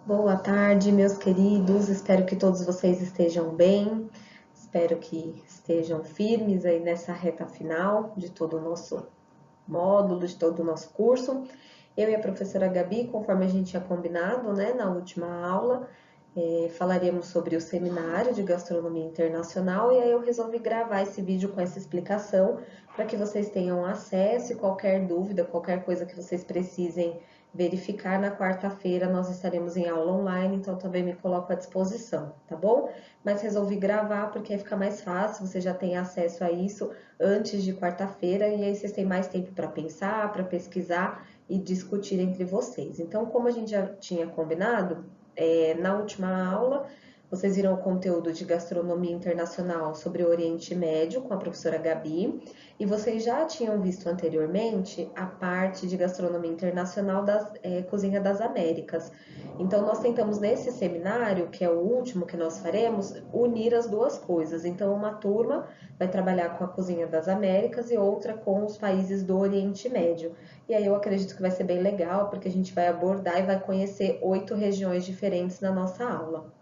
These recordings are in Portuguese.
Boa tarde, meus queridos. Espero que todos vocês estejam bem. Espero que estejam firmes aí nessa reta final de todo o nosso módulo, de todo o nosso curso. Eu e a professora Gabi, conforme a gente tinha combinado, né, na última aula, falaremos sobre o seminário de gastronomia internacional e aí eu resolvi gravar esse vídeo com essa explicação para que vocês tenham acesso e qualquer dúvida, qualquer coisa que vocês precisem verificar na quarta-feira nós estaremos em aula online, então também me coloco à disposição, tá bom? Mas resolvi gravar porque aí fica mais fácil, você já tem acesso a isso antes de quarta-feira e aí vocês têm mais tempo para pensar, para pesquisar e discutir entre vocês. Então, como a gente já tinha combinado, na última aula, vocês viram o conteúdo de gastronomia internacional sobre o Oriente Médio com a professora Gabi, e vocês já tinham visto anteriormente a parte de gastronomia internacional da Cozinha das Américas. Então, nós tentamos nesse seminário, que é o último que nós faremos, unir as duas coisas. Então, uma turma vai trabalhar com a Cozinha das Américas e outra com os países do Oriente Médio. E aí eu acredito que vai ser bem legal, porque a gente vai abordar e vai conhecer 8 regiões diferentes na nossa aula.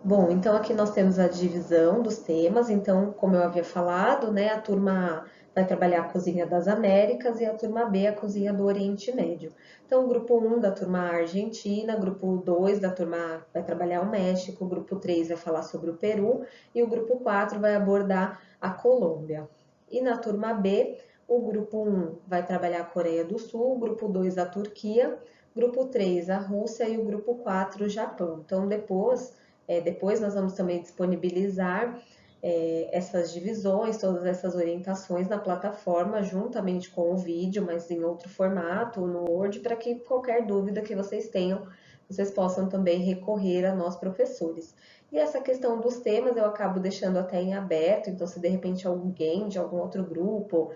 Bom, então aqui nós temos a divisão dos temas. Então, como eu havia falado, né, a turma A vai trabalhar a cozinha das Américas e a turma B a cozinha do Oriente Médio. Então, o grupo 1 da turma A, Argentina, grupo 2 da turma A vai trabalhar o México, o grupo 3 vai falar sobre o Peru e o grupo 4 vai abordar a Colômbia. E na turma B, o grupo 1 vai trabalhar a Coreia do Sul, o grupo 2 a Turquia, grupo 3 a Rússia e o grupo 4 o Japão. Então, depois nós vamos também disponibilizar essas divisões, todas essas orientações na plataforma, juntamente com o vídeo, mas em outro formato, no Word, para que qualquer dúvida que vocês tenham, vocês possam também recorrer a nós, professores. E essa questão dos temas eu acabo deixando até em aberto, então se de repente alguém de algum outro grupo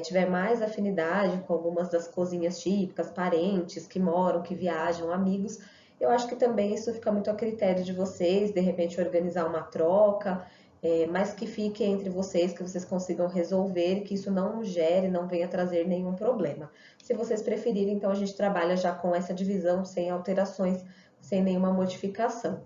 tiver mais afinidade com algumas das cozinhas típicas, parentes que moram, que viajam, amigos, eu acho que também isso fica muito a critério de vocês, de repente organizar uma troca, mas que fique entre vocês, que vocês consigam resolver, que isso não gere, não venha trazer nenhum problema. Se vocês preferirem, então a gente trabalha já com essa divisão, sem alterações, sem nenhuma modificação.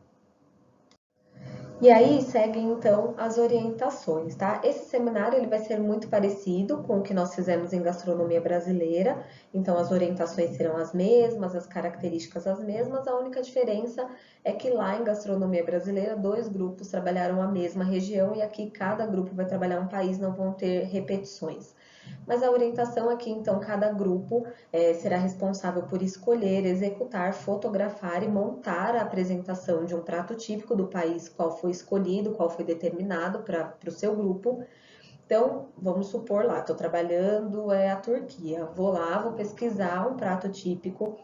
E aí seguem então as orientações, tá? Esse seminário ele vai ser muito parecido com o que nós fizemos em gastronomia brasileira, então as orientações serão as mesmas, as características as mesmas, a única diferença é que lá em gastronomia brasileira 2 grupos trabalharam a mesma região e aqui cada grupo vai trabalhar um país, não vão ter repetições. Mas a orientação aqui, então, cada grupo será responsável por escolher, executar, fotografar e montar a apresentação de um prato típico do país qual foi escolhido, qual foi determinado para o seu grupo. Então, vamos supor lá, estou trabalhando a Turquia, vou lá, vou pesquisar um prato típico.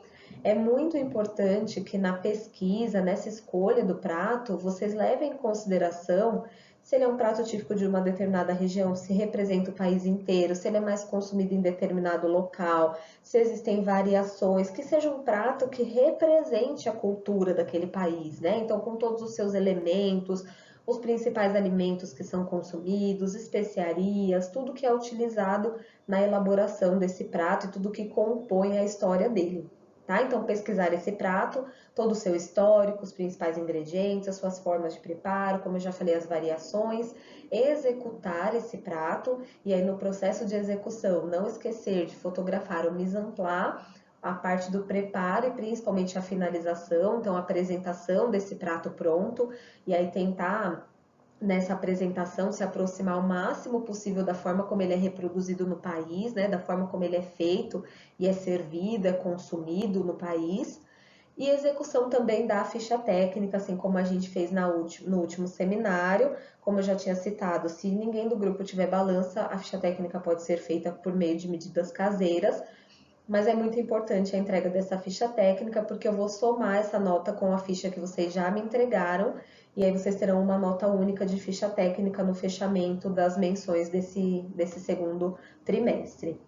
É muito importante que na pesquisa, nessa escolha do prato, vocês levem em consideração se ele é um prato típico de uma determinada região, se representa o país inteiro, se ele é mais consumido em determinado local, se existem variações, que seja um prato que represente a cultura daquele país, né? Então, com todos os seus elementos, os principais alimentos que são consumidos, especiarias, tudo que é utilizado na elaboração desse prato e tudo que compõe a história dele. Tá? Então, pesquisar esse prato, todo o seu histórico, os principais ingredientes, as suas formas de preparo, como eu já falei, as variações, executar esse prato e aí no processo de execução não esquecer de fotografar o mise en place, a parte do preparo e principalmente a finalização, então a apresentação desse prato pronto e aí tentar nessa apresentação se aproximar o máximo possível da forma como ele é reproduzido no país, né, da forma como ele é feito e é servido, é consumido no país. E execução também da ficha técnica, assim como a gente fez no último seminário, como eu já tinha citado, se ninguém do grupo tiver balança, a ficha técnica pode ser feita por meio de medidas caseiras, mas é muito importante a entrega dessa ficha técnica, porque eu vou somar essa nota com a ficha que vocês já me entregaram, e aí vocês terão uma nota única de ficha técnica no fechamento das menções desse segundo trimestre.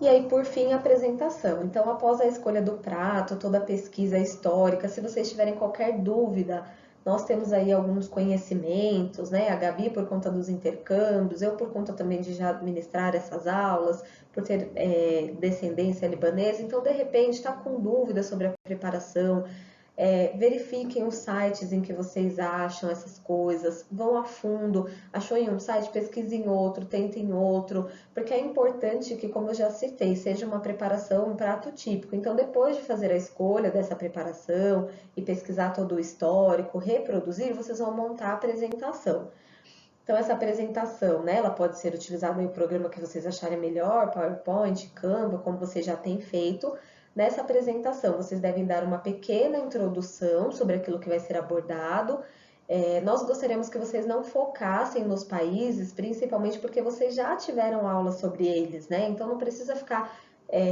E aí, por fim, a apresentação. Então, após a escolha do prato, toda a pesquisa histórica, se vocês tiverem qualquer dúvida Nós temos aí alguns conhecimentos, né? A Gabi por conta dos intercâmbios, eu por conta também de já administrar essas aulas, por ter descendência libanesa. Então, de repente, está com dúvida sobre a preparação, verifiquem os sites em que vocês acham essas coisas, vão a fundo, achou em um site, pesquise em outro, tente em outro, porque é importante que, como eu já citei, seja uma preparação, um prato típico. Então, depois de fazer a escolha dessa preparação e pesquisar todo o histórico, reproduzir, vocês vão montar a apresentação. Então, essa apresentação, né, ela pode ser utilizada em um programa que vocês acharem melhor, PowerPoint, Canva, como vocês já têm feito. Nessa apresentação, vocês devem dar uma pequena introdução sobre aquilo que vai ser abordado. Nós gostaríamos que vocês não focassem nos países, principalmente porque vocês já tiveram aula sobre eles, né? Então, não precisa ficar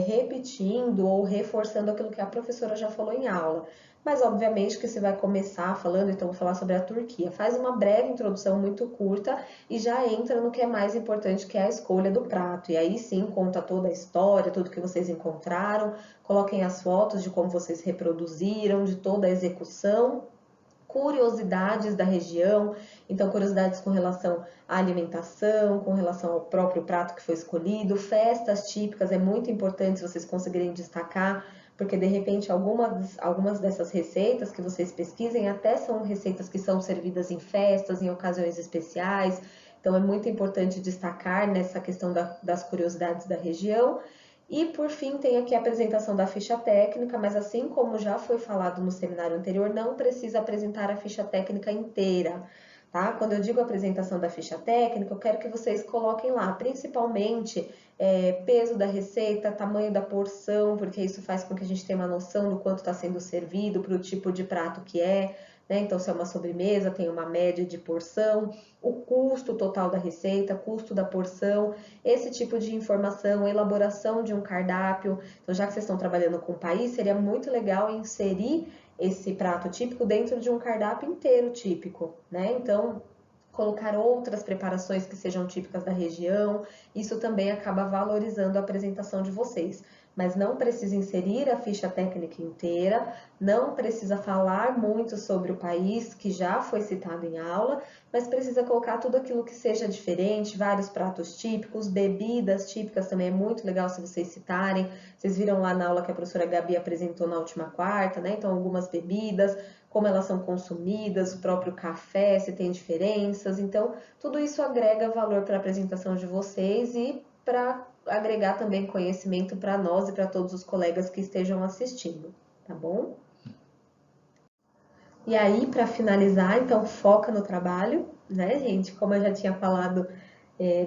repetindo ou reforçando aquilo que a professora já falou em aula. Mas, obviamente, que você vai começar falando, então, vou falar sobre a Turquia. Faz uma breve introdução muito curta e já entra no que é mais importante, que é a escolha do prato. E aí sim, conta toda a história, tudo que vocês encontraram, coloquem as fotos de como vocês reproduziram, de toda a execução, curiosidades da região, então curiosidades com relação à alimentação, com relação ao próprio prato que foi escolhido, festas típicas, é muito importante se vocês conseguirem destacar, porque de repente algumas dessas receitas que vocês pesquisem até são receitas que são servidas em festas, em ocasiões especiais, então é muito importante destacar nessa questão das curiosidades da região. E, por fim, tem aqui a apresentação da ficha técnica, mas assim como já foi falado no seminário anterior, não precisa apresentar a ficha técnica inteira, tá? Quando eu digo apresentação da ficha técnica, eu quero que vocês coloquem lá, principalmente, peso da receita, tamanho da porção, porque isso faz com que a gente tenha uma noção do quanto está sendo servido para o tipo de prato que é, né? Então, se é uma sobremesa, tem uma média de porção, o custo total da receita, custo da porção, esse tipo de informação, elaboração de um cardápio. Então, já que vocês estão trabalhando com o país, seria muito legal inserir esse prato típico dentro de um cardápio inteiro típico, né? Então, colocar outras preparações que sejam típicas da região, isso também acaba valorizando a apresentação de vocês. Mas não precisa inserir a ficha técnica inteira, não precisa falar muito sobre o país que já foi citado em aula, mas precisa colocar tudo aquilo que seja diferente, vários pratos típicos, bebidas típicas também é muito legal se vocês citarem. Vocês viram lá na aula que a professora Gabi apresentou na última quarta, né? Então, algumas bebidas, como elas são consumidas, o próprio café, se tem diferenças. Então, tudo isso agrega valor para a apresentação de vocês e para agregar também conhecimento para nós e para todos os colegas que estejam assistindo, tá bom? E aí, para finalizar, então foca no trabalho, né, gente? Como eu já tinha falado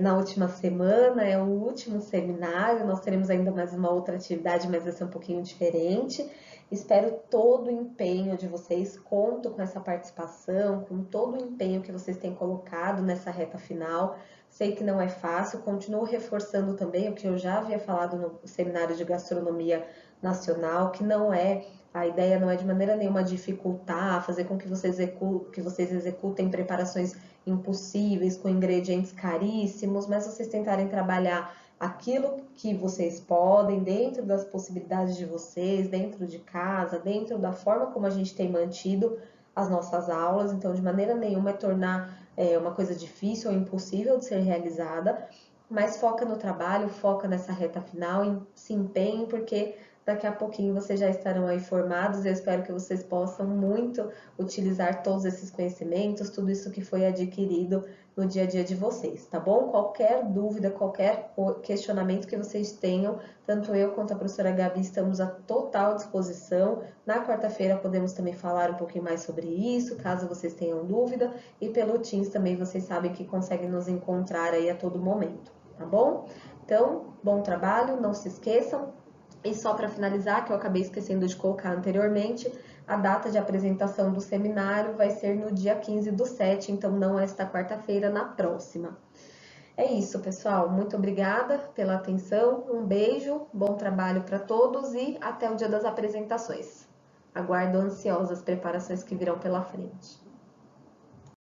na última semana, é o último seminário, nós teremos ainda mais uma outra atividade, mas vai ser um pouquinho diferente. Espero todo o empenho de vocês, conto com essa participação, com todo o empenho que vocês têm colocado nessa reta final. Sei que não é fácil, continuo reforçando também o que eu já havia falado no seminário de gastronomia nacional, que não é, a ideia não é de maneira nenhuma dificultar, fazer com que vocês executem preparações impossíveis, com ingredientes caríssimos, mas vocês tentarem trabalhar aquilo que vocês podem, dentro das possibilidades de vocês, dentro de casa, dentro da forma como a gente tem mantido as nossas aulas, então de maneira nenhuma é tornar uma coisa difícil ou impossível de ser realizada, mas foca no trabalho, foca nessa reta final, se empenhe, porque daqui a pouquinho vocês já estarão aí formados e eu espero que vocês possam muito utilizar todos esses conhecimentos, tudo isso que foi adquirido no dia a dia de vocês, tá bom? Qualquer dúvida, qualquer questionamento que vocês tenham, tanto eu quanto a professora Gabi estamos à total disposição. Na quarta-feira podemos também falar um pouquinho mais sobre isso, caso vocês tenham dúvida, e pelo Teams também vocês sabem que conseguem nos encontrar aí a todo momento, tá bom? Então, bom trabalho, não se esqueçam. E só para finalizar, que eu acabei esquecendo de colocar anteriormente, a data de apresentação do seminário vai ser no dia 15/7, então não esta quarta-feira, na próxima. É isso, pessoal. Muito obrigada pela atenção. Um beijo, bom trabalho para todos e até o dia das apresentações. Aguardo ansiosa as preparações que virão pela frente.